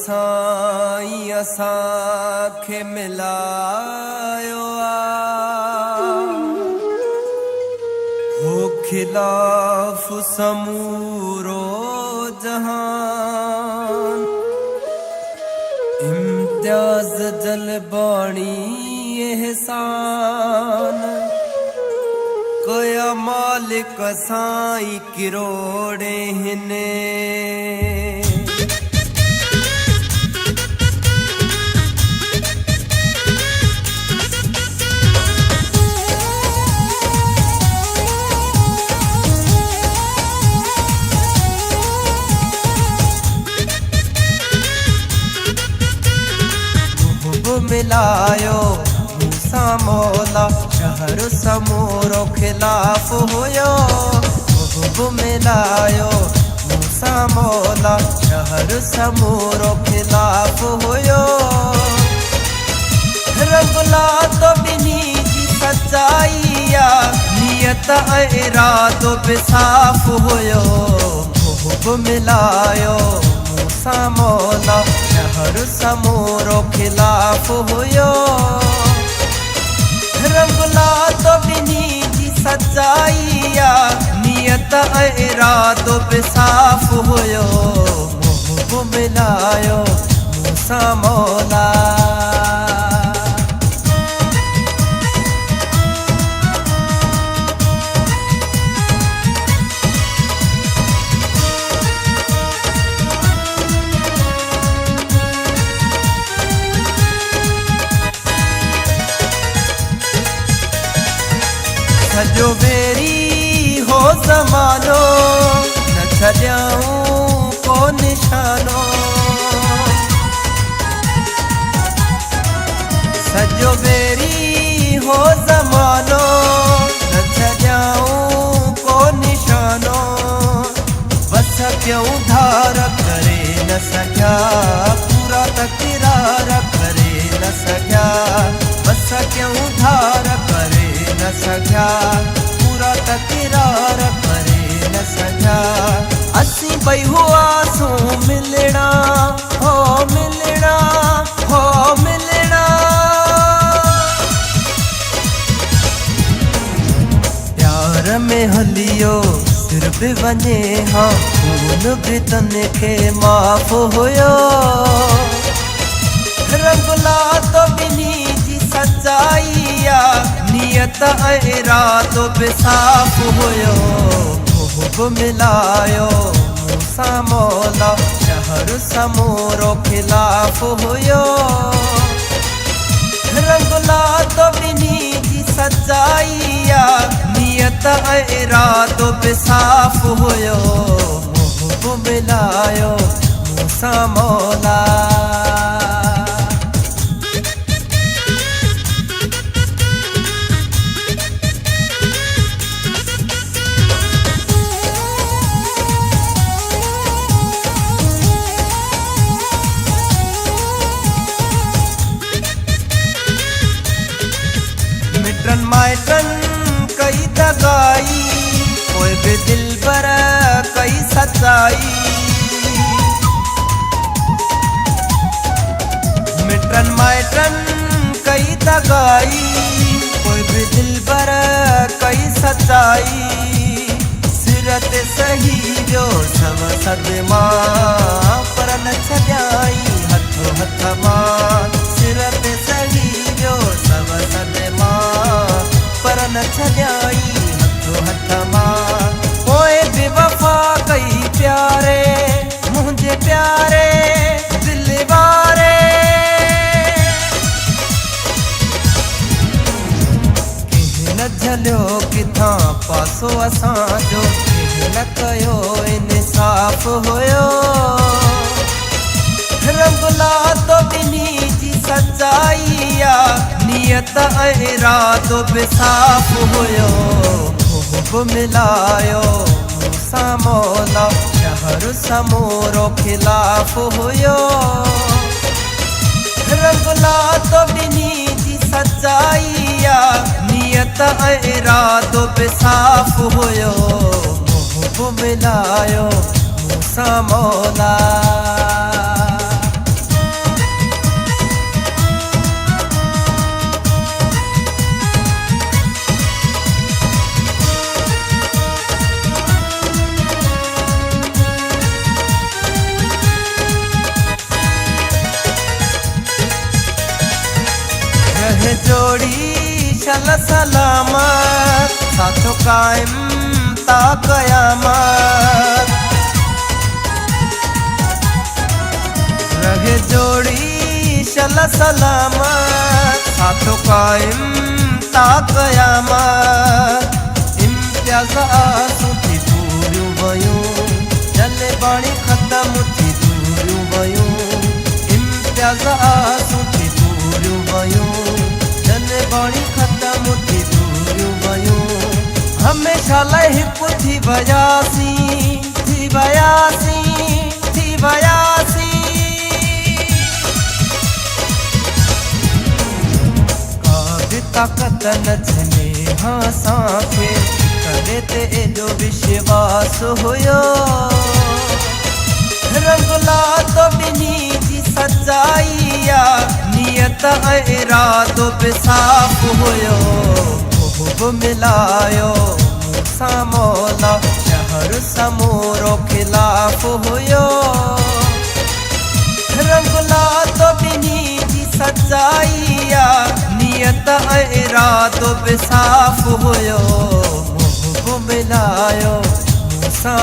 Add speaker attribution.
Speaker 1: साईं असांखे मिलायो हो खिलाफ समूरो जहान इम्तियाज जलबाणी एहसान कया मालिक साईं किरोड़े हिने मिलायो मूसा मौला शहर समूरो खिलाफ होयो मिलायो मूसा मौला शहर समूरो खिलाफ होयो रंगला तो बिनी जी सच्चाईया नियत इरादो बेसाफ होयो मिलायो मूसा मौला शहर समूरो खिलाफ होयो रंगला तो बिनी जी सच्चाईया नियत इरादो बेसाफ होयो मिलायो मूसा मौला सजो बेरी हो ज़मानो न छॾियाऊं को निशानो सजो बेरी हो ज़मानो न छॾियाऊं को निशानो बस क्यों धार करे न सघिया पूरा तकरार करे न सघिया बस क्यों धार करे न सघिया पूरा तकरार करे न सघिया असीं ॿई हुआसूं मिलणा हो मिलणा हो मिलणा प्यार में हलियो सिर बि वञे हा खून बि तनखे माफ़ हुयो रंगला तो बिनी जी सच्चाईया नियत इरादो बेसाफ होयो मिलायो मूसा मौला शहर समूरो खिलाफ होयो रंगला तो बिनी जी सच्चाईया नियत इरादो बेसाफ होयो मिलायो मूसा मौला मायटन कई दगाई कोई भी दिल पर कई सच्चाई मिटन मायटन कई दगाई कोई भी दिल पर कई सच्चाई सिरत सही जो सब सदमा पर न छॾियाई हथो हथ मां सिरत सही जो सब सदमा पर न छॾियाई हथो हथ मां पोइ बि वफ़ा कई प्यारे मुंहिंजे प्यारे दिल वारे कंहिं न झलियो किथां पासो असांजो कंहिं न कयो इंसाफ़ हुयो रंगला तो बिनी जी सच्चाईया नियत इरादो बेसाफ होयो मिलायो मूसा मौला शहर समूरो खिलाफ होयो रंगला तो बिनी जी सच्चाईया नियत इरादो बेसाफ होयो मिलायो मूसा मौला चल सलामत साथो कायम ता कयामत रहे जोड़ी चल सलामत साथो कायम ता कयामत इम्तियाज़ आसूं थी पूरियूं वयूं जले बाणी ख़त्म थी दूरियूं वयूं इम्तियाज़ आसूं थी पूरियूं वयूं जले बाणी ख़त्म थी दूरियूं वयूं हमेशा लाइ हिकु थी वयासीं थी वयासीं थी वयासीं का बि ताक़त न झले हाँ असांखे कॾहिं ते एॾो विश्वास हुयो रंगला तो ॿिन्ही जी सच्चाई आ नियत ऐं इरादो बि साफ़ हुयो बि मिलायो मूंसां मौला शहर समूरो खिलाफ़ हुयो रंगला तो ॿिन्ही जी सच्चाई आ नियत ऐं इरादो बि साफ़ हुयो मिलायो मूंसां